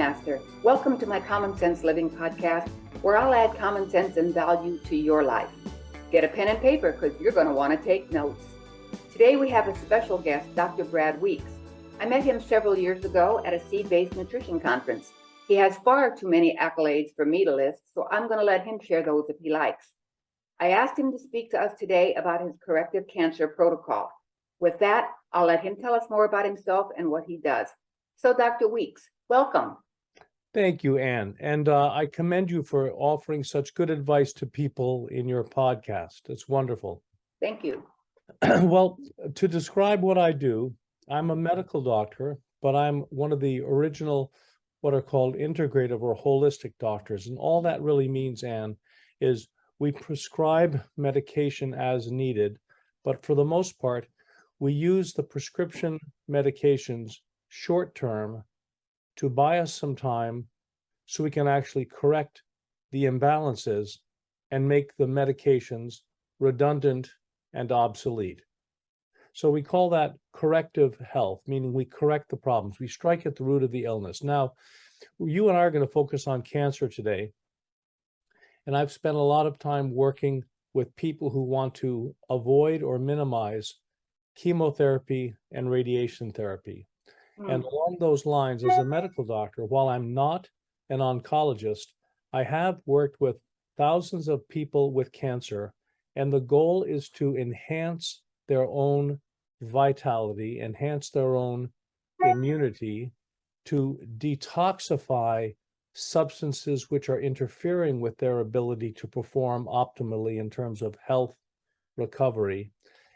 Master. Welcome to my Common Sense Living podcast, where I'll add common sense and value to your life. Get a pen and paper because you're going to want to take notes. Today we have a special guest, Dr. Brad Weeks. I met him several years ago at a seed-based nutrition conference. He has far too many accolades for me to list, so I'm going to let him share those if he likes. I asked him to speak to us today about his Corrective Cancer Protocol. With that, I'll let him tell us more about himself and what he does. So, Dr. Weeks, welcome. Thank you, Anne. And I commend you for offering such good advice to people in your podcast. It's wonderful. Thank you. Well, to describe what I do, I'm a medical doctor, but I'm one of the original, what are called integrative or holistic doctors. And all that really means, Anne, is we prescribe medication as needed, but for the most part, we use the prescription medications short term to buy us some time so we can actually correct the imbalances and make the medications redundant and obsolete. So we call that corrective health, meaning we correct the problems. We strike at the root of the illness. Now, you and I are going to focus on cancer today. And I've spent a lot of time working with people who want to avoid or minimize chemotherapy and radiation therapy. And along those lines, as a medical doctor, while I'm not an oncologist, I have worked with thousands of people with cancer, and the goal is to enhance their own vitality, enhance their own immunity, to detoxify substances which are interfering with their ability to perform optimally in terms of health recovery,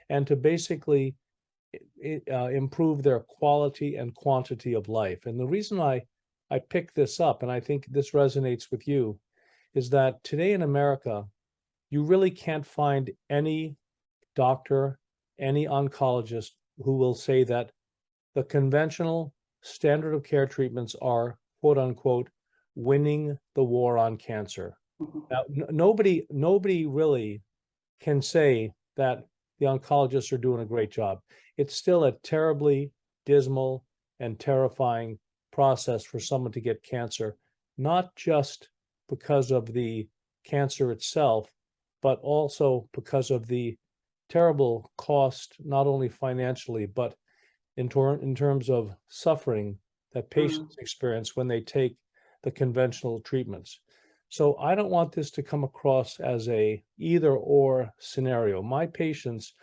and to basically improve their quality and quantity of life. And the reason I picked this up, and I think this resonates with you, is that today in America, you really can't find any doctor, any oncologist who will say that the conventional standard of care treatments are, quote unquote, winning the war on cancer. Now, nobody really can say that the oncologists are doing a great job. It's still a terribly dismal and terrifying process for someone to get cancer, not just because of the cancer itself, but also because of the terrible cost, not only financially, but in terms of suffering that patients experience when they take the conventional treatments. So I don't want this to come across as a either or scenario. My patients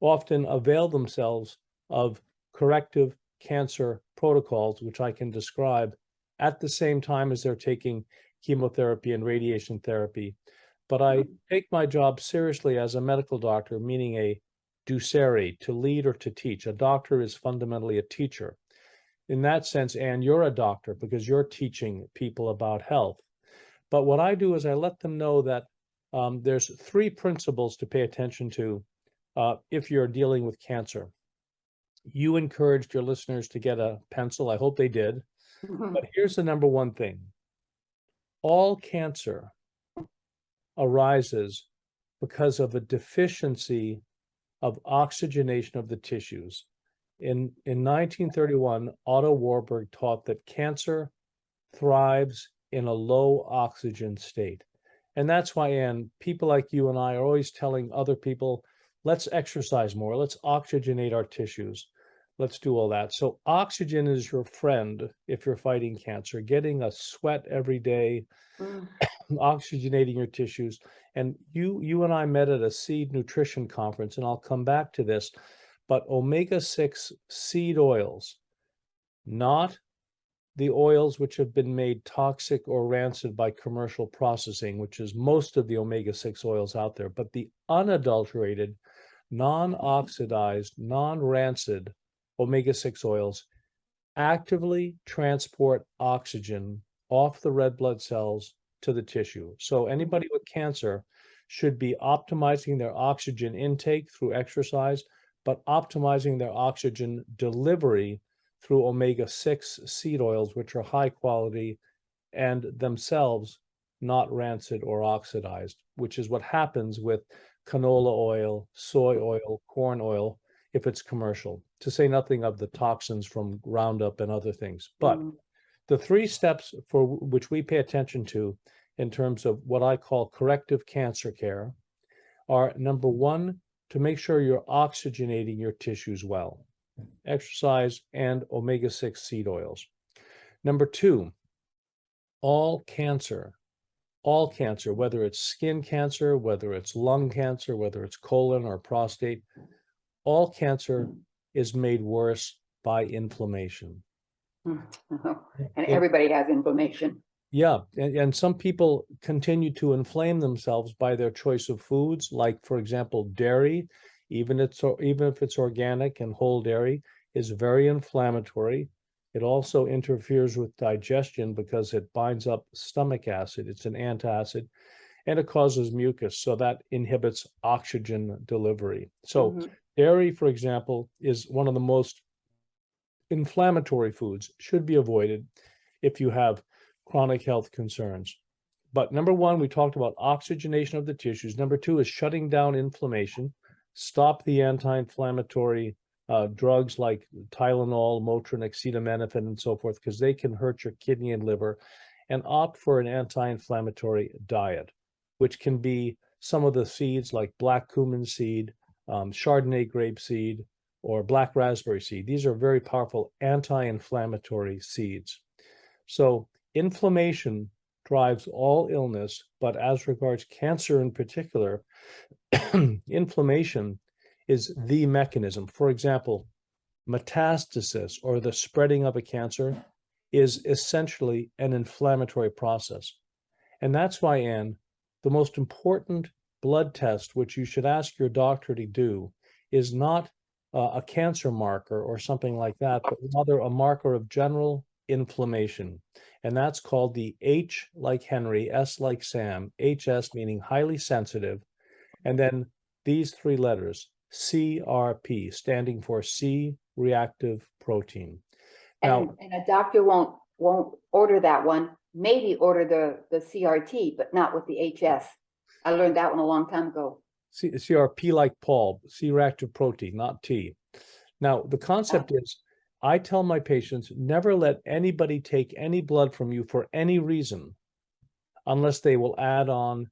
often avail themselves of corrective cancer protocols, which I can describe at the same time as they're taking chemotherapy and radiation therapy. But I take my job seriously as a medical doctor, meaning a docere, to lead or to teach. A doctor is fundamentally a teacher. In that sense, Anne, you're a doctor because you're teaching people about health. But what I do is I let them know that there's three principles to pay attention to if you're dealing with cancer. You encouraged your listeners to get a pencil. I hope they did. But here's the number one thing. All cancer arises because of a deficiency of oxygenation of the tissues. In 1931, Otto Warburg taught that cancer thrives in a low oxygen state. And that's why, Anne, people like you and I are always telling other people, let's exercise more, let's oxygenate our tissues, let's do all that. So oxygen is your friend if you're fighting cancer, getting a sweat every day, oxygenating your tissues. And you and I met at a seed nutrition conference, and I'll come back to this, but omega-6 seed oils, not the oils which have been made toxic or rancid by commercial processing, which is most of the omega-6 oils out there, but the unadulterated, non-oxidized, non-rancid omega-6 oils actively transport oxygen off the red blood cells to the tissue. So anybody with cancer should be optimizing their oxygen intake through exercise, but optimizing their oxygen delivery through omega-6 seed oils, which are high quality and themselves not rancid or oxidized, which is what happens with canola oil, soy oil, corn oil, if it's commercial, to say nothing of the toxins from Roundup and other things. But The three steps for which we pay attention to in terms of what I call corrective cancer care are, number one, to make sure you're oxygenating your tissues well, exercise and omega-6 seed oils. Number two, all cancer, whether it's skin cancer, whether it's lung cancer, whether it's colon or prostate, all cancer is made worse by inflammation. And everybody has inflammation. Yeah, and some people continue to inflame themselves by their choice of foods, like, for example, dairy, even if it's organic and whole dairy, is very inflammatory. It also interferes with digestion because it binds up stomach acid. It's an antacid, and it causes mucus, so that inhibits oxygen delivery. So dairy, for example, is one of the most inflammatory foods, should be avoided if you have chronic health concerns. But number one, we talked about oxygenation of the tissues. Number two is shutting down inflammation, stop the anti-inflammatory drugs like Tylenol, Motrin, acetaminophen, and so forth, because they can hurt your kidney and liver, and opt for an anti-inflammatory diet, which can be some of the seeds like black cumin seed, Chardonnay grape seed, or black raspberry seed. These are very powerful anti-inflammatory seeds. So inflammation drives all illness, but as regards cancer in particular, inflammation is the mechanism. For example, metastasis, or the spreading of a cancer, is essentially an inflammatory process. And that's why, Anne, the most important blood test which you should ask your doctor to do is not a cancer marker or something like that, but rather a marker of general inflammation. And that's called the H like Henry, S like Sam, HS meaning highly sensitive, and then these three letters, CRP, standing for C-reactive protein. Now, and a doctor won't order that one, maybe order the CRT, but not with the HS. I learned that one a long time ago. CRP like Paul, C-reactive protein, not T. Now, the concept is, I tell my patients, never let anybody take any blood from you for any reason unless they will add on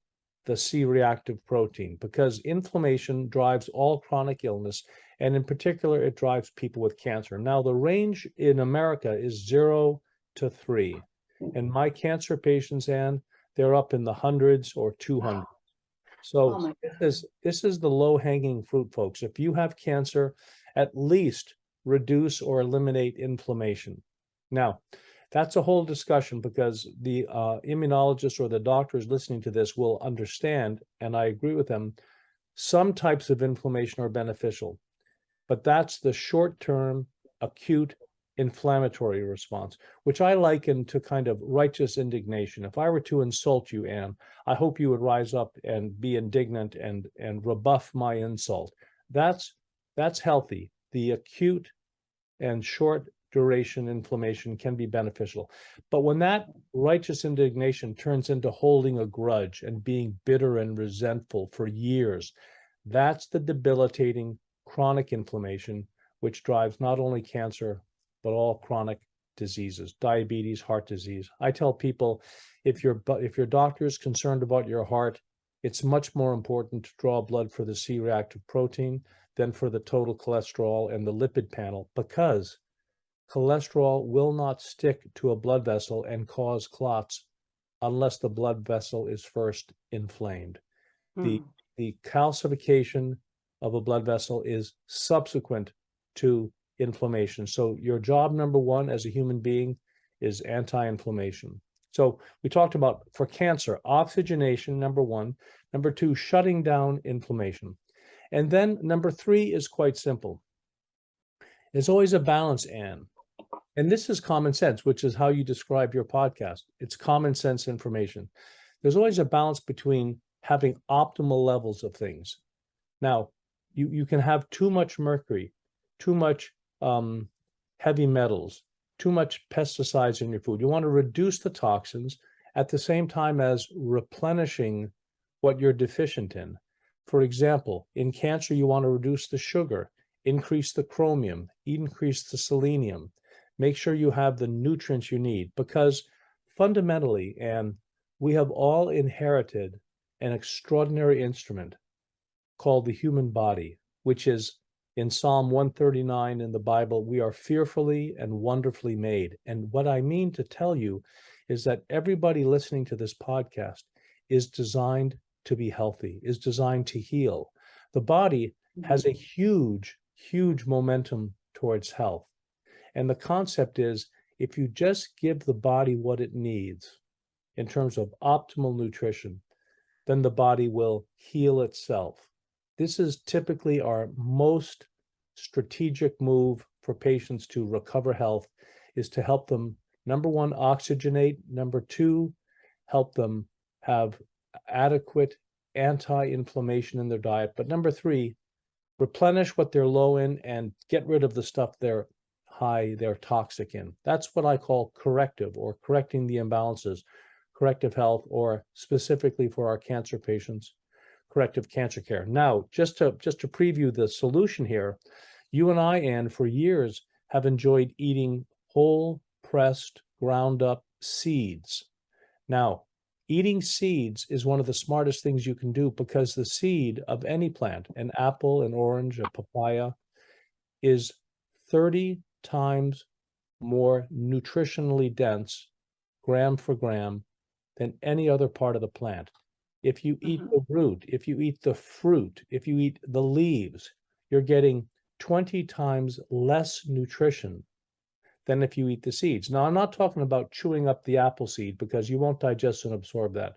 the C-reactive protein, because inflammation drives all chronic illness, and in particular, it drives people with cancer. Now, the range in America is 0 to 3, and my cancer patients, Anne, they're up in the hundreds or 200. So this is the low-hanging fruit, folks. If you have cancer, at least reduce or eliminate inflammation. Now, that's a whole discussion, because the immunologists or the doctors listening to this will understand, and I agree with them, some types of inflammation are beneficial, but that's the short-term acute inflammatory response, which I liken to kind of righteous indignation. If I were to insult you, Anne, I hope you would rise up and be indignant and rebuff my insult. That's healthy. The acute and short duration inflammation can be beneficial. But when that righteous indignation turns into holding a grudge and being bitter and resentful for years, that's the debilitating chronic inflammation, which drives not only cancer, but all chronic diseases, diabetes, heart disease. I tell people, if your doctor is concerned about your heart, it's much more important to draw blood for the C-reactive protein than for the total cholesterol and the lipid panel, because cholesterol will not stick to a blood vessel and cause clots unless the blood vessel is first inflamed. The calcification of a blood vessel is subsequent to inflammation. So your job number one as a human being is anti-inflammation. So we talked about, for cancer, oxygenation, number one. Number two, shutting down inflammation. And then number three is quite simple. There's always a balance, Anne. And this is common sense, which is how you describe your podcast. It's common sense information. There's always a balance between having optimal levels of things. Now, you can have too much mercury, too much heavy metals, too much pesticides in your food. You want to reduce the toxins at the same time as replenishing what you're deficient in. For example, in cancer, you want to reduce the sugar, increase the chromium, increase the selenium. Make sure you have the nutrients you need, because fundamentally, and we have all inherited an extraordinary instrument called the human body, which is in Psalm 139 in the Bible, we are fearfully and wonderfully made. And what I mean to tell you is that everybody listening to this podcast is designed to be healthy, is designed to heal. The body has a huge, huge momentum towards health. And the concept is, if you just give the body what it needs in terms of optimal nutrition, then the body will heal itself. This is typically our most strategic move for patients to recover health, is to help them, number one, oxygenate, number two, help them have adequate anti-inflammation in their diet, but number three, replenish what they're low in and get rid of the stuff they're toxic in. That's what I call corrective, or correcting the imbalances, corrective health, or specifically for our cancer patients, corrective cancer care. Now, just to preview the solution here, you and I, Ann, for years have enjoyed eating whole, pressed, ground up seeds. Now, eating seeds is one of the smartest things you can do, because the seed of any plant, an apple, an orange, a papaya, is 30 times more nutritionally dense, gram for gram, than any other part of the plant. If you eat the root, if you eat the fruit, if you eat the leaves, you're getting 20 times less nutrition than if you eat the seeds. Now, I'm not talking about chewing up the apple seed, because you won't digest and absorb that.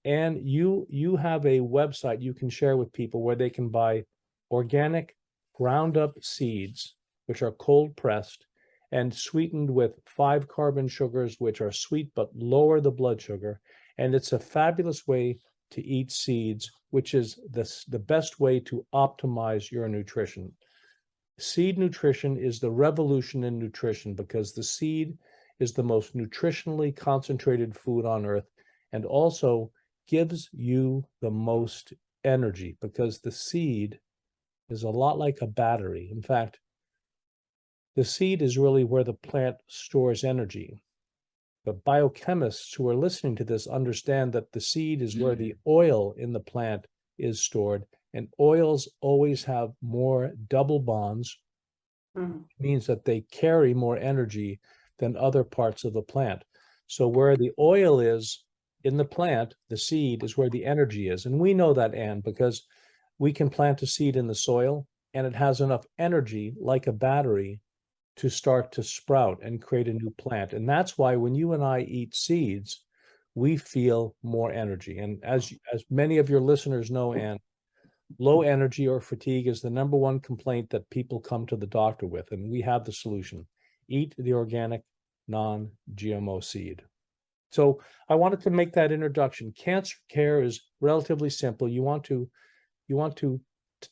And you have a website you can share with people where they can buy organic ground up seeds, which are cold pressed and sweetened with 5 carbon sugars, which are sweet but lower the blood sugar. And it's a fabulous way to eat seeds, which is the best way to optimize your nutrition. Seed nutrition is the revolution in nutrition, because the seed is the most nutritionally concentrated food on earth, and also gives you the most energy, because the seed is a lot like a battery. In fact, the seed is really where the plant stores energy. The biochemists who are listening to this understand that the seed is where the oil in the plant is stored, and oils always have more double bonds. It means that they carry more energy than other parts of the plant. So where the oil is in the plant, the seed is where the energy is. And we know that, Ann, because we can plant a seed in the soil and it has enough energy, like a battery, to start to sprout and create a new plant. And that's why when you and I eat seeds, we feel more energy. And as many of your listeners know, Ann, low energy or fatigue is the number one complaint that people come to the doctor with, and we have the solution. Eat the organic, non-GMO seed. So I wanted to make that introduction. Cancer care is relatively simple. You want to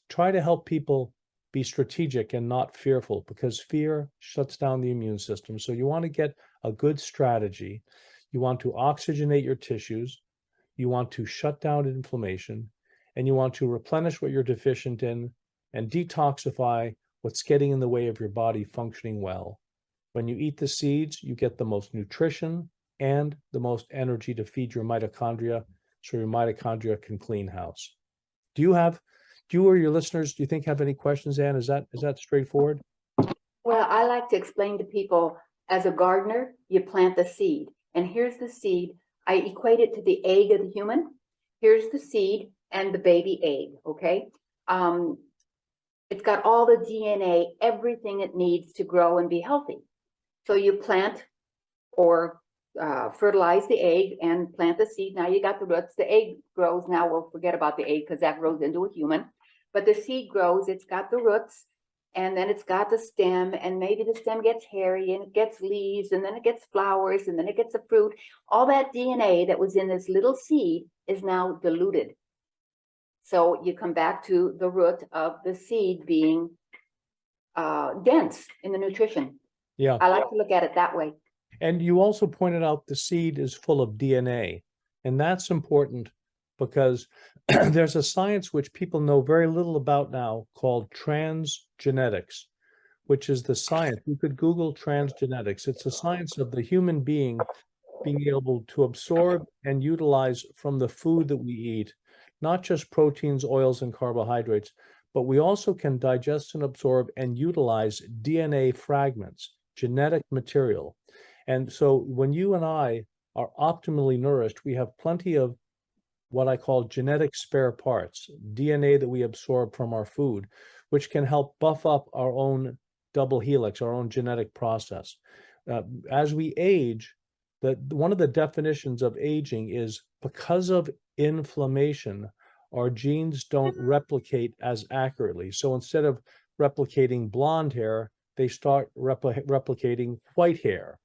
try to help people be strategic and not fearful, because fear shuts down the immune system. So you want to get a good strategy. You want to oxygenate your tissues. You want to shut down inflammation, and you want to replenish what you're deficient in and detoxify what's getting in the way of your body functioning well. When you eat the seeds, you get the most nutrition and the most energy to feed your mitochondria, so your mitochondria can clean house. Do you or your listeners, do you think, have any questions, Ann? Is that straightforward? Well, I like to explain to people, as a gardener, you plant the seed, and here's the seed. I equate it to the egg of the human. Here's the seed and the baby egg, okay? It's got all the DNA, everything it needs to grow and be healthy. So you plant or fertilize the egg and plant the seed. Now you got the roots. The egg grows. Now we'll forget about the egg, because that grows into a human. But the seed grows. It's got the roots, and then it's got the stem, and maybe the stem gets hairy, and it gets leaves, and then it gets flowers, and then it gets a fruit. All that DNA that was in this little seed is now diluted. So you come back to the root of the seed being dense in the nutrition. Yeah. I like to look at it that way. And you also pointed out the seed is full of DNA, and that's important, because there's a science which people know very little about now called transgenetics, which is the science. You could Google transgenetics. It's the science of the human being being able to absorb and utilize from the food that we eat, not just proteins, oils, and carbohydrates, but we also can digest and absorb and utilize DNA fragments, genetic material. And so when you and I are optimally nourished, we have plenty of what I call genetic spare parts, DNA that we absorb from our food, which can help buff up our own double helix, our own genetic process. As we age, one of the definitions of aging is because of inflammation, our genes don't replicate as accurately. So instead of replicating blonde hair, they start replicating white hair.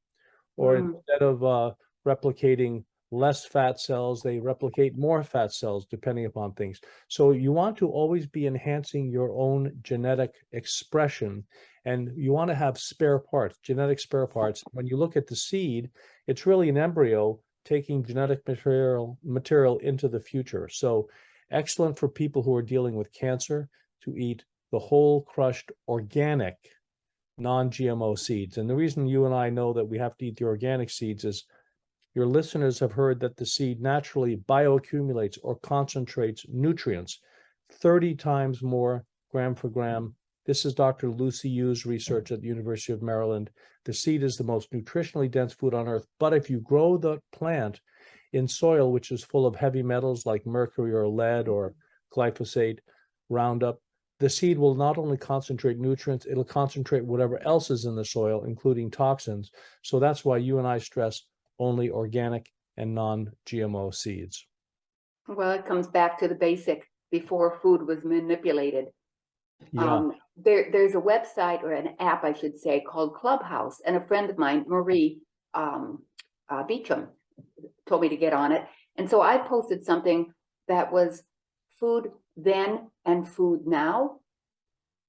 Or instead of replicating less fat cells, they replicate more fat cells, depending upon things. So you want to always be enhancing your own genetic expression, and you want to have spare parts, genetic spare parts. When you look at the seed, it's really an embryo taking genetic material into the future. So excellent for people who are dealing with cancer to eat the whole crushed organic non-GMO seeds. And the reason you and I know that we have to eat the organic seeds is your listeners have heard that the seed naturally bioaccumulates or concentrates nutrients 30 times more gram for gram. This is Dr. Lucy Yu's research at the University of Maryland. The seed is the most nutritionally dense food on earth, but if you grow the plant in soil which is full of heavy metals like mercury or lead or glyphosate, Roundup, the seed will not only concentrate nutrients, it'll concentrate whatever else is in the soil, including toxins. So that's why you and I stress only organic and non-GMO seeds. Well, it comes back to the basic before food was manipulated. Yeah. There's a website, or an app, I should say, called Clubhouse, and a friend of mine, Marie Beecham, told me to get on it. And so I posted something that was food then and food now.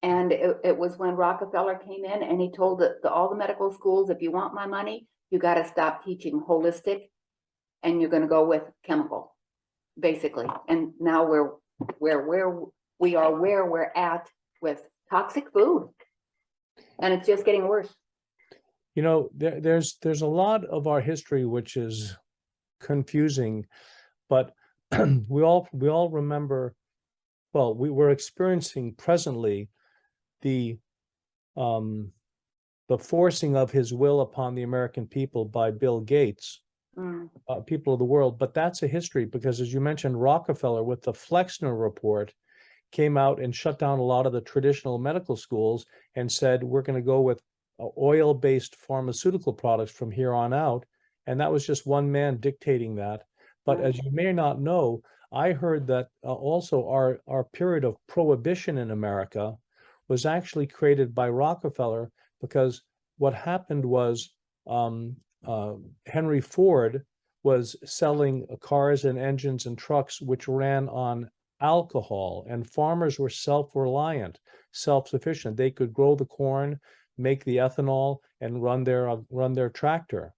And it was when Rockefeller came in and he told all the medical schools, if you want my money, you got to stop teaching holistic and you're going to go with chemical, basically. And now we're where we're at with toxic food, and it's just getting worse. You know, there's a lot of our history which is confusing, but we all remember. Well, we're experiencing presently the forcing of his will upon the American people by Bill Gates, people of the world. But that's a history, because as you mentioned, Rockefeller with the Flexner Report came out and shut down a lot of the traditional medical schools and said, we're going to go with oil-based pharmaceutical products from here on out. And that was just one man dictating that. But as you may not know, I heard that also our period of prohibition in America was actually created by Rockefeller, because what happened was Henry Ford was selling cars and engines and trucks which ran on alcohol, and farmers were self-reliant, self-sufficient. They could grow the corn, make the ethanol, and run their tractor.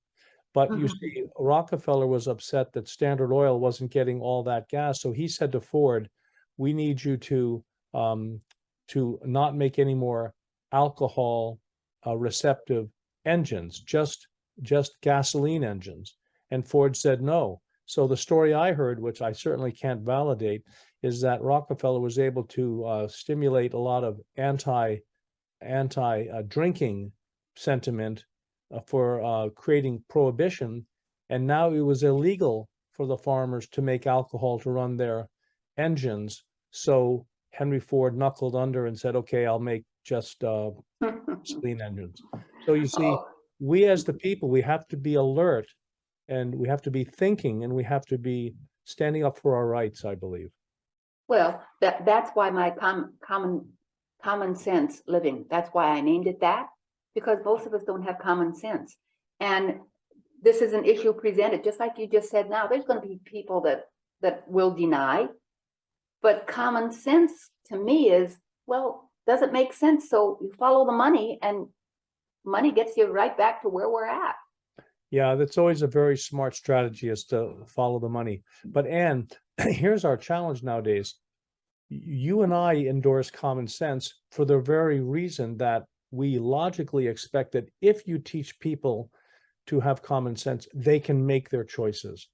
But you see, Rockefeller was upset that Standard Oil wasn't getting all that gas, so he said to Ford, "We need you to not make any more alcohol receptive engines, just gasoline engines." And Ford said no. So the story I heard, which I certainly can't validate, is that Rockefeller was able to stimulate a lot of anti drinking sentiment for creating prohibition, and now it was illegal for the farmers to make alcohol to run their engines. So Henry Ford knuckled under and said, "Okay, I'll make just gasoline engines." So you see, we as the people, we have to be alert, and we have to be thinking, and we have to be standing up for our rights, I believe. Well, that's why my common sense living, that's why I named it that, because most of us don't have common sense. And this is an issue presented, just like you just said now, there's going to be people that will deny, but common sense to me is, well, does it make sense? So you follow the money, and money gets you right back to where we're at. Yeah, that's always a very smart strategy, is to follow the money. But Anne, here's our challenge nowadays. You and I endorse common sense for the very reason that we logically expect that if you teach people to have common sense, they can make their choices.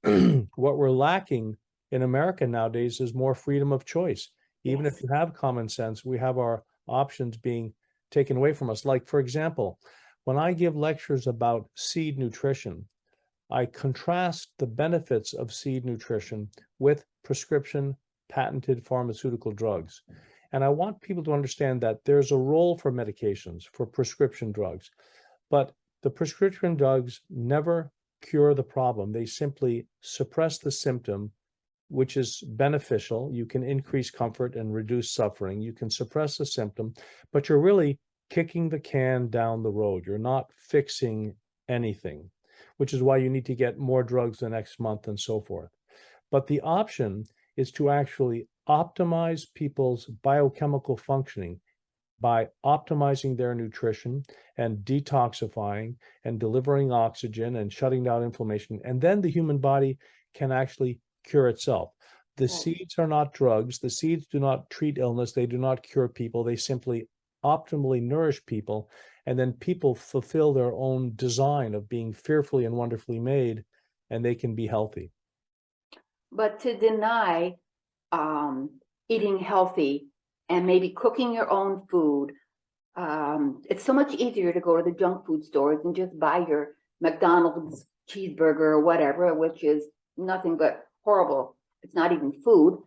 What we're lacking in America nowadays is more freedom of choice. Even if Yes. you have common sense, we have our options being taken away from us. Like, for example, when I give lectures about seed nutrition, I contrast the benefits of seed nutrition with prescription patented pharmaceutical drugs. And I want people to understand that there's a role for medications, for prescription drugs, but the prescription drugs never cure the problem. They simply suppress the symptom, which is beneficial. You can increase comfort and reduce suffering. You can suppress the symptom, but you're really kicking the can down the road. You're not fixing anything, which is why you need to get more drugs the next month and so forth. But the option is to actually optimize people's biochemical functioning by optimizing their nutrition and detoxifying and delivering oxygen and shutting down inflammation. And then the human body can actually cure itself. The Right. seeds are not drugs. The seeds do not treat illness. They do not cure people. They simply optimally nourish people. And then people fulfill their own design of being fearfully and wonderfully made, and they can be healthy. But to deny eating healthy and maybe cooking your own food, it's so much easier to go to the junk food stores and just buy your McDonald's cheeseburger or whatever, which is nothing but horrible. It's not even food.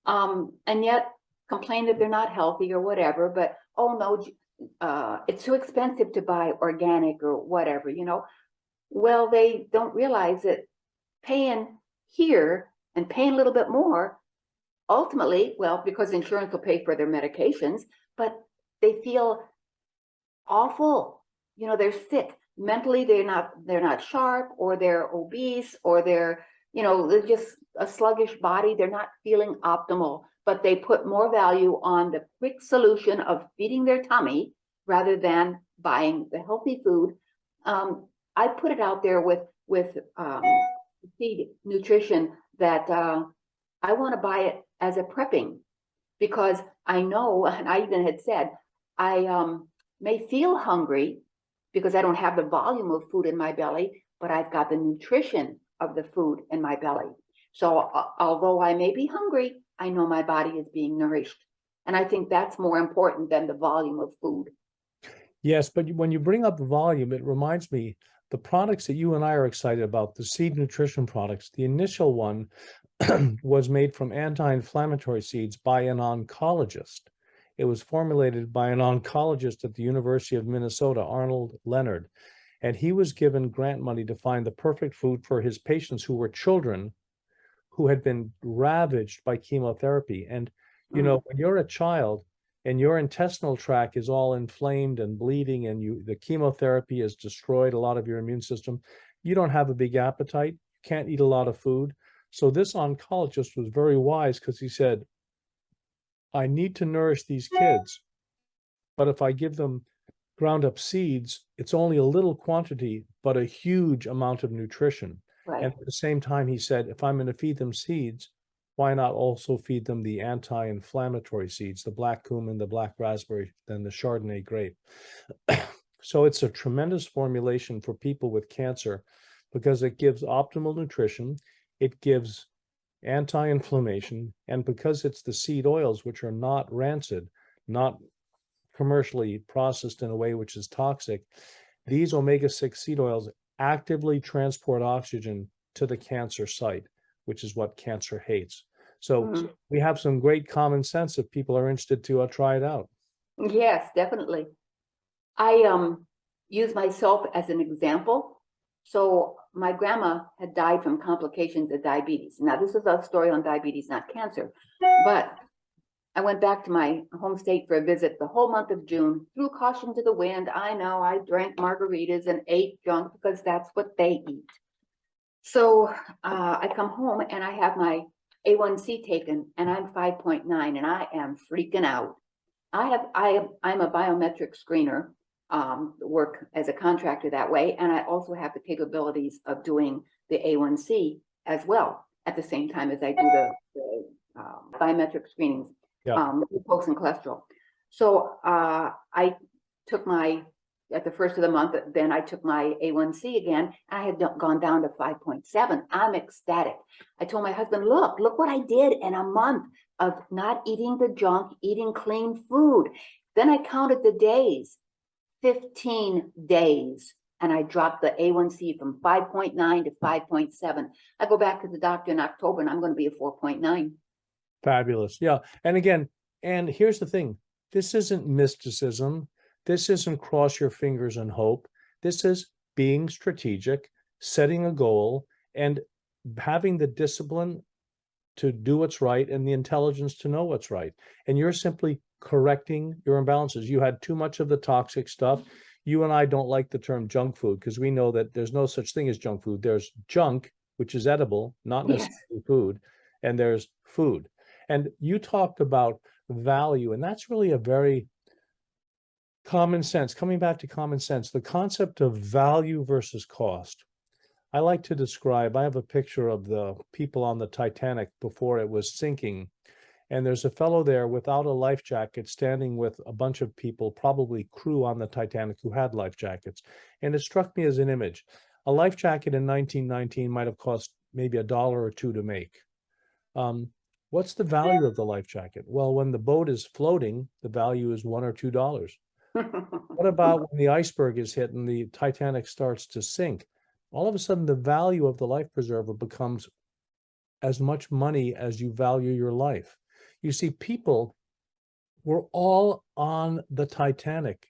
And yet complain that they're not healthy or whatever, but oh no, it's too expensive to buy organic or whatever, you know. Well, they don't realize that paying here and paying a little bit more, ultimately, well, because insurance will pay for their medications, but they feel awful. You know, they're sick. Mentally, they're not sharp, or they're obese, or they're just a sluggish body. They're not feeling optimal, but they put more value on the quick solution of feeding their tummy rather than buying the healthy food. I put it out there with seed nutrition that I want to buy it as a prepping, because I know, and I even had said, I may feel hungry because I don't have the volume of food in my belly, but I've got the nutrition of the food in my belly. So although I may be hungry, I know my body is being nourished. And I think that's more important than the volume of food. Yes, but when you bring up volume, it reminds me the products that you and I are excited about, the seed nutrition products. The initial one was made from anti-inflammatory seeds by an oncologist. It was formulated by an oncologist at the University of Minnesota, Arnold Leonard, and he was given grant money to find the perfect food for his patients who were children who had been ravaged by chemotherapy. And, you know, when you're a child and your intestinal tract is all inflamed and bleeding and the chemotherapy has destroyed a lot of your immune system, you don't have a big appetite, you can't eat a lot of food. So this oncologist was very wise, because he said, I need to nourish these kids, but if I give them ground up seeds, it's only a little quantity, but a huge amount of nutrition. Right. And at the same time, he said, if I'm going to feed them seeds, why not also feed them the anti-inflammatory seeds, the black cumin, the black raspberry, then the Chardonnay grape. So it's a tremendous formulation for people with cancer, because it gives optimal nutrition, it gives anti-inflammation, and because it's the seed oils, which are not rancid, not commercially processed in a way which is toxic, these omega-6 seed oils actively transport oxygen to the cancer site, which is what cancer hates. So we have some great common sense if people are interested to try it out. Yes, definitely. I use myself as an example. So my grandma had died from complications of diabetes. Now, this is a story on diabetes, not cancer, but I went back to my home state for a visit the whole month of June, threw caution to the wind. I know, I drank margaritas and ate junk because that's what they eat. So I come home and I have my A1C taken, and I'm 5.9, and I am freaking out. I'm a biometric screener, work as a contractor that way, and I also have the capabilities of doing the A1C as well at the same time as I do the biometric screenings, glucose and cholesterol. So I took at the first of the month, then I took my A1C again. And I had gone down to 5.7. I'm ecstatic. I told my husband, look what I did in a month of not eating the junk, eating clean food. Then I counted the days, 15 days. And I dropped the A1C from 5.9 to 5.7. I go back to the doctor in October and I'm going to be a 4.9. Fabulous. Yeah. And again, and here's the thing, this isn't mysticism. This isn't cross your fingers and hope. This is being strategic, setting a goal, and having the discipline to do what's right and the intelligence to know what's right. And you're simply correcting your imbalances. You had too much of the toxic stuff. You and I don't like the term junk food because we know that there's no such thing as junk food. There's junk, which is edible, not necessarily food, and there's food. And you talked about value, and that's really a very common sense, coming back to common sense, the concept of value versus cost. I like to describe, I have a picture of the people on the Titanic before it was sinking. And there's a fellow there without a life jacket standing with a bunch of people, probably crew on the Titanic who had life jackets. And it struck me as an image. A life jacket in 1919 might have cost maybe $1 or $2 to make. What's the value of the life jacket? Well, when the boat is floating, the value is $1 or $2. What about when the iceberg is hit and the Titanic starts to sink? All of a sudden, the value of the life preserver becomes as much money as you value your life. You see, people, we're all on the Titanic,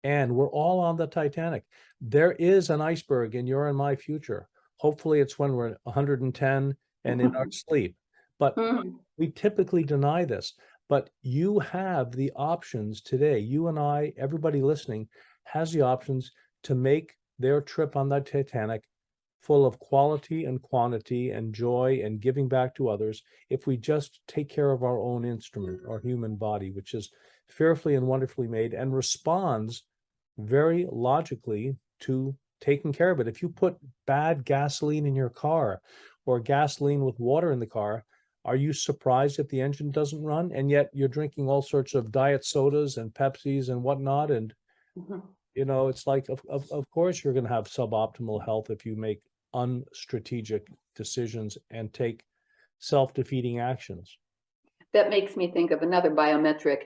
and we're all on the Titanic. There is an iceberg in your and my future. Hopefully, it's when we're 110 and in our sleep. But we typically deny this. But you have the options today. You and I, everybody listening, has the options to make their trip on the Titanic full of quality and quantity and joy and giving back to others if we just take care of our own instrument, our human body, which is fearfully and wonderfully made and responds very logically to taking care of it. If you put bad gasoline in your car or gasoline with water in the car, are you surprised if the engine doesn't run? And yet you're drinking all sorts of diet sodas and Pepsis and whatnot. And, you know, it's like, of course, you're going to have suboptimal health if you make unstrategic decisions and take self-defeating actions. That makes me think of another biometric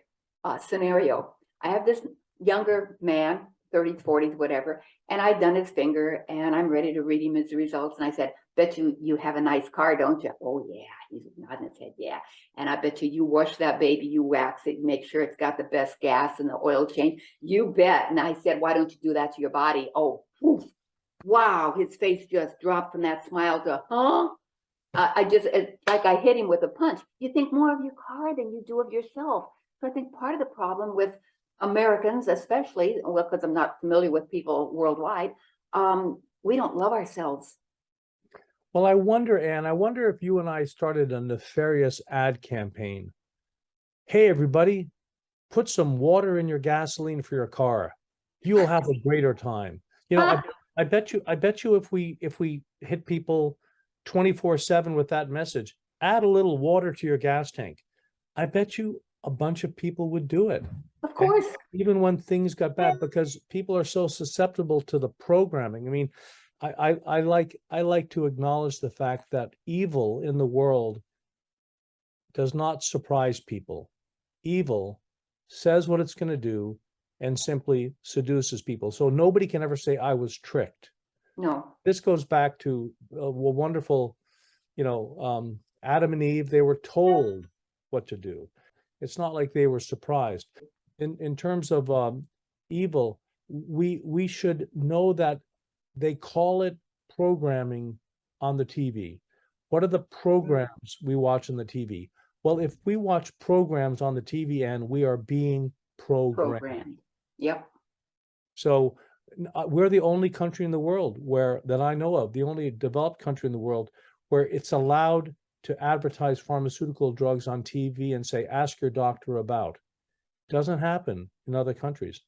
scenario. I have this younger man, 30s, 40s, whatever, and I'd done his finger and I'm ready to read him his results. And I said, bet you have a nice car, don't you? Oh, yeah. He's nodding his head, yeah. And I bet you wash that baby, you wax it, make sure it's got the best gas and the oil change. You bet. And I said, why don't you do that to your body? Oh, poof. Wow. His face just dropped from that smile to, huh? It's like I hit him with a punch. You think more of your car than you do of yourself. So I think part of the problem with Americans, especially, well, because I'm not familiar with people worldwide, we don't love ourselves. Well, I wonder, Anne, I wonder if you and I started a nefarious ad campaign. Hey, everybody, put some water in your gasoline for your car. You will have a greater time. You know, I bet you if we hit people 24/7 with that message, add a little water to your gas tank, I bet you a bunch of people would do it. Of course. And even when things got bad, because people are so susceptible to the programming. I mean, I like to acknowledge the fact that evil in the world does not surprise people. Evil says what it's going to do and simply seduces people. So nobody can ever say, I was tricked. No. This goes back to a wonderful, Adam and Eve, they were told what to do. It's not like they were surprised. In terms of evil, we should know that they call it programming on the TV. What are the programs we watch on the TV? Well, if we watch programs on the TV and we are being programmed. Yep. So we're the only country in the world that I know of, the only developed country in the world where it's allowed to advertise pharmaceutical drugs on TV and say, ask your doctor about. Doesn't happen in other countries.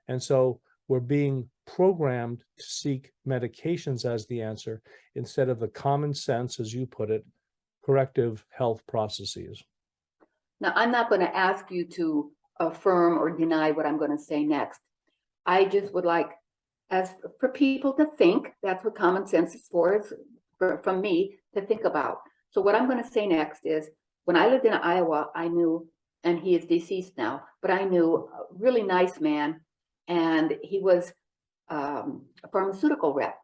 And so we're being programmed to seek medications as the answer instead of the common sense, as you put it, corrective health processes. Now, I'm not going to ask you to affirm or deny what I'm going to say next, I just would like, as for people to think, that's what common sense is for, from me to think about. So what I'm going to say next is, when I lived in Iowa, I knew, and he is deceased now, but I knew a really nice man, and he was a pharmaceutical rep.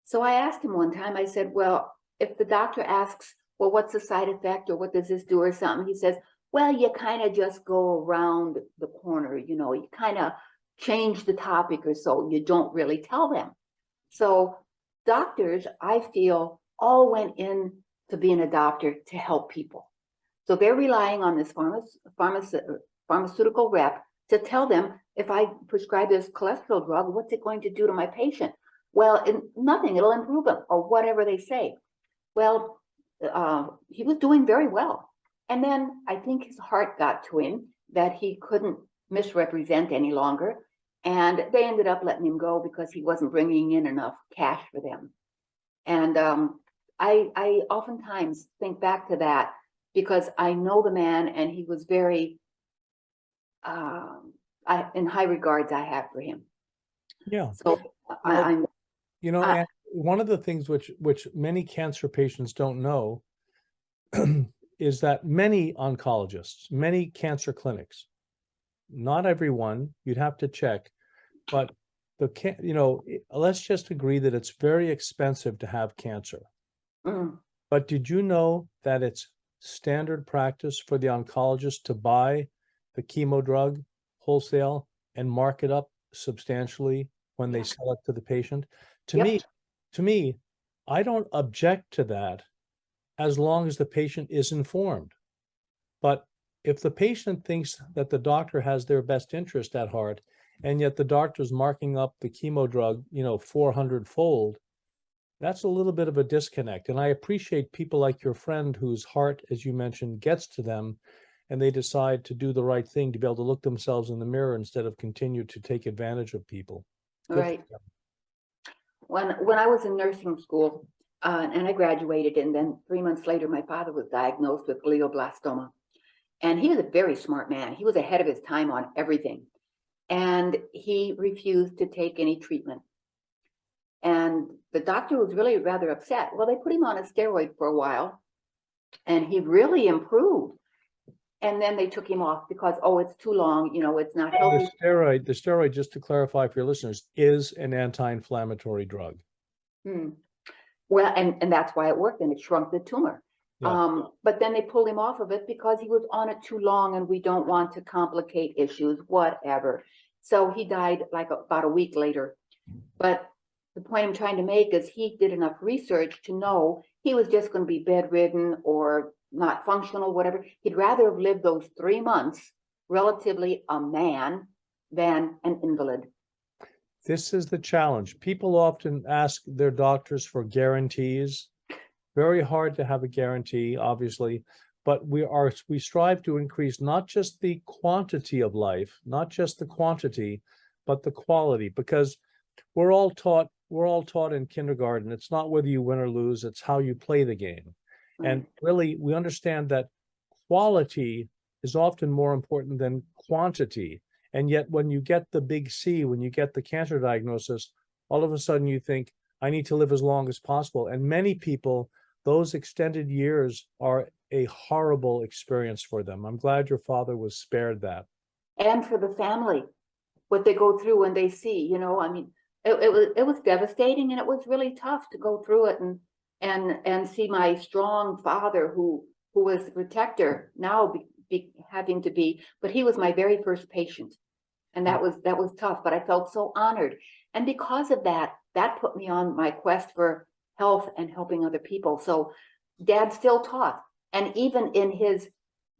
So I asked him one time, I said, well, if the doctor asks, well, what's the side effect or what does this do or something? He says, well, you kind of just go around the corner, you kind of change the topic or so. You don't really tell them. So doctors, I feel, all went in to being a doctor to help people. So they're relying on this pharmaceutical rep to tell them, if I prescribe this cholesterol drug, what's it going to do to my patient? Well, nothing, it'll improve them, or whatever they say. Well, he was doing very well. And then I think his heart got to him that he couldn't misrepresent any longer. And they ended up letting him go because he wasn't bringing in enough cash for them. And I oftentimes think back to that because I know the man, and he was very, in high regards I have for him. Yeah. So I'm, and one of the things which many cancer patients don't know is that many oncologists, many cancer clinics, not everyone, you'd have to check, but let's just agree that it's very expensive to have cancer. But did you know that it's standard practice for the oncologist to buy the chemo drug wholesale and mark it up substantially when they sell it to the patient? To me, I don't object to that as long as the patient is informed. But if the patient thinks that the doctor has their best interest at heart, and yet the doctor's marking up the chemo drug, 400-fold, that's a little bit of a disconnect. And I appreciate people like your friend whose heart, as you mentioned, gets to them, and they decide to do the right thing to be able to look themselves in the mirror instead of continue to take advantage of people. right. When I was in nursing school, and I graduated, and then 3 months later, my father was diagnosed with glioblastoma. And he was a very smart man. He was ahead of his time on everything. And he refused to take any treatment. And the doctor was really rather upset. Well, they put him on a steroid for a while, and he really improved. And then they took him off because, it's too long, it's not healthy. The steroid, just to clarify for your listeners, is an anti-inflammatory drug. Well, and that's why it worked, and it shrunk the tumor. Yeah. But then they pulled him off of it because he was on it too long, and we don't want to complicate issues, whatever. So he died like about a week later. But the point I'm trying to make is he did enough research to know he was just going to be bedridden or not functional, whatever. He'd rather have lived those 3 months relatively a man than an invalid. This is the challenge. People often ask their doctors for guarantees. Very hard to have a guarantee, obviously, but we strive to increase not just the quantity of life, not just the quantity, but the quality, because we're all taught in kindergarten, it's not whether you win or lose, it's how you play the game. And really, we understand that quality is often more important than quantity. And yet when you get the big C, when you get the cancer diagnosis, all of a sudden you think, I need to live as long as possible. And many people, those extended years are a horrible experience for them. I'm glad your father was spared that. And for the family, what they go through when they see, it was devastating, and it was really tough to go through it and see my strong father who was the protector now having to be, but he was my very first patient. And that was tough, but I felt so honored. And because of that put me on my quest for health and helping other people. So Dad still taught. And even in his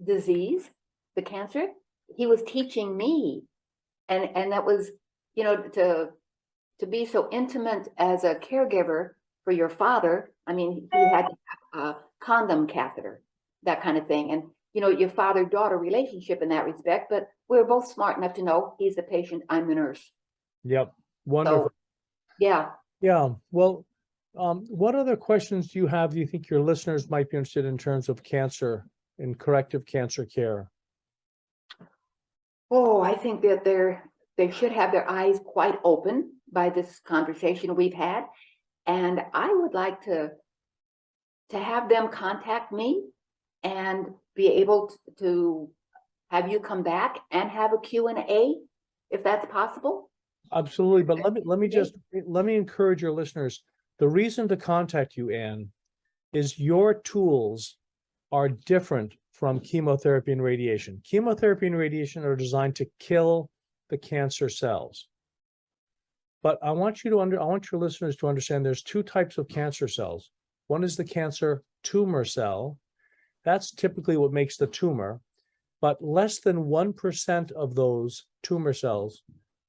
disease, the cancer, he was teaching me. And that was, to be so intimate as a caregiver for your father. I mean, he had a condom catheter, that kind of thing. And, your father-daughter relationship in that respect, but we were both smart enough to know he's the patient, I'm the nurse. Yep. Wonderful. So, yeah. Yeah. Well, what other questions do you think your listeners might be interested in terms of cancer and corrective cancer care? Oh, I think that there they should have their eyes quite open by this conversation we've had. And I would like to have them contact me and be able to have you come back and have a Q&A, if that's possible. Absolutely. But let me encourage your listeners. The reason to contact you, Ann, is your tools are different from chemotherapy and radiation. Chemotherapy and radiation are designed to kill the cancer cells. But I want your listeners to understand there's two types of cancer cells. One is the cancer tumor cell. That's typically what makes the tumor, but less than 1% of those tumor cells,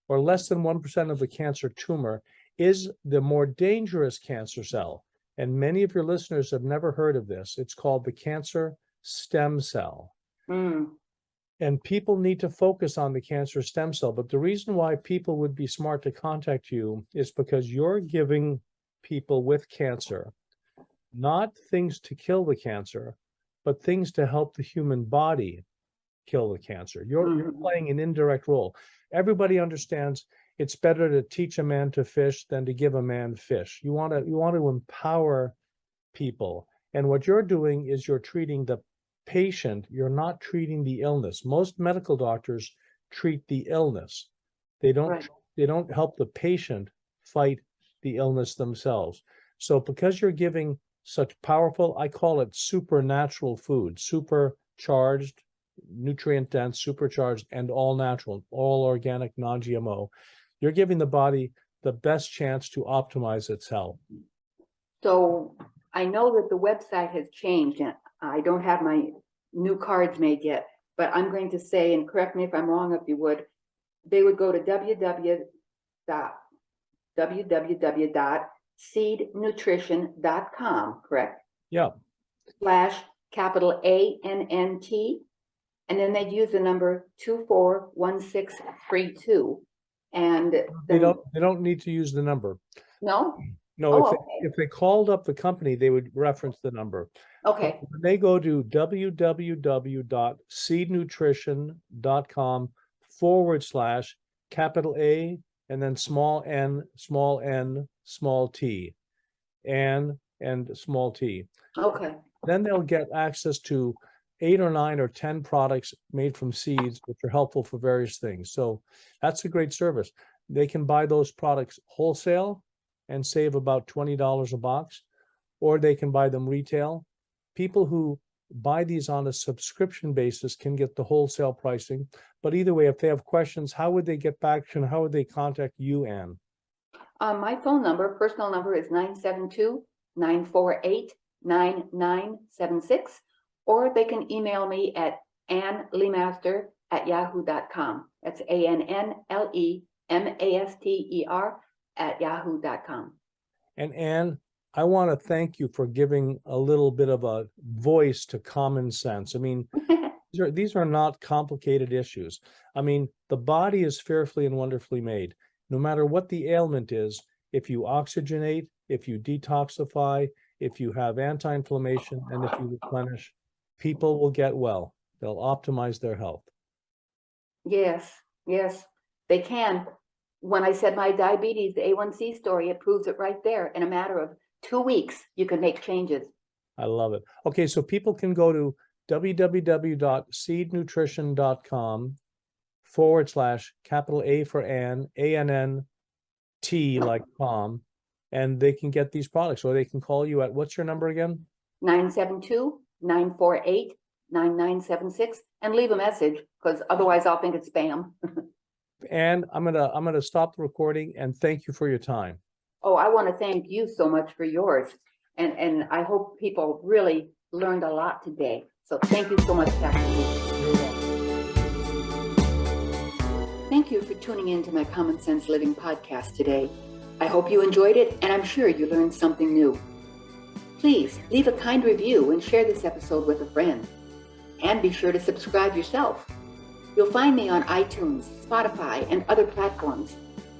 or less than 1% of the cancer tumor, is the more dangerous cancer cell. And many of your listeners have never heard of this. It's called the cancer stem cell. And people need to focus on the cancer stem cell. But the reason why people would be smart to contact you is because you're giving people with cancer not things to kill the cancer, but things to help the human body kill the cancer. You're playing an indirect role. Everybody understands it's better to teach a man to fish than to give a man fish. You want to empower people. And what you're doing is you're treating the patient. You're not treating the illness. Most medical doctors treat the illness. They don't help the patient fight the illness themselves. So because you're giving such powerful, I call it supernatural food, supercharged, nutrient dense, supercharged, and all natural, all organic, non-GMO, you're giving the body the best chance to optimize its health. So I know that the website has changed, and I don't have my new cards made yet, but I'm going to say, and correct me if I'm wrong if you would, they would go to www.seednutrition.com, correct? Yeah. /ANNT, and then they'd use the number 241632. And they don't need to use the number. No? No, if they called up the company, they would reference the number. Okay. But when they go to www.seednutrition.com/A and then small n, small t, and small t. Okay. Then they'll get access to 8 or 9 or 10 products made from seeds, which are helpful for various things. So that's a great service. They can buy those products wholesale and save about $20 a box, or they can buy them retail. People who buy these on a subscription basis can get the wholesale pricing. But either way, if they have questions, how would they get back and how would they contact you, Ann? My phone number, personal number, is 972-948-9976, or they can email me at annlemaster@yahoo.com. That's ANNLEMASTER@yahoo.com. And Ann, I want to thank you for giving a little bit of a voice to common sense. I mean, these are not complicated issues. I mean, the body is fearfully and wonderfully made. No matter what the ailment is, if you oxygenate, if you detoxify, if you have anti-inflammation, and if you replenish, people will get well. They'll optimize their health. Yes, they can. When I said my diabetes, the A1C story, it proves it right there. In a matter of 2 weeks, you can make changes. I love it. Okay, so people can go to www.seednutrition.com/A for Ann, ANNT like Tom, and they can get these products, or they can call you at, what's your number again? 972-948-9976, and leave a message, because otherwise I'll think it's spam. And I'm gonna stop the recording and thank you for your time. Oh, I want to thank you so much for yours. And I hope people really learned a lot today. So thank you so much, Dr. You're welcome. Thank you for tuning in to my Common Sense Living podcast today. I hope you enjoyed it, and I'm sure you learned something new. Please leave a kind review and share this episode with a friend. And be sure to subscribe yourself. You'll find me on iTunes, Spotify, and other platforms.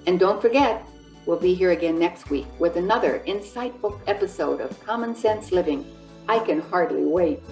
And don't forget, we'll be here again next week with another insightful episode of Common Sense Living. I can hardly wait.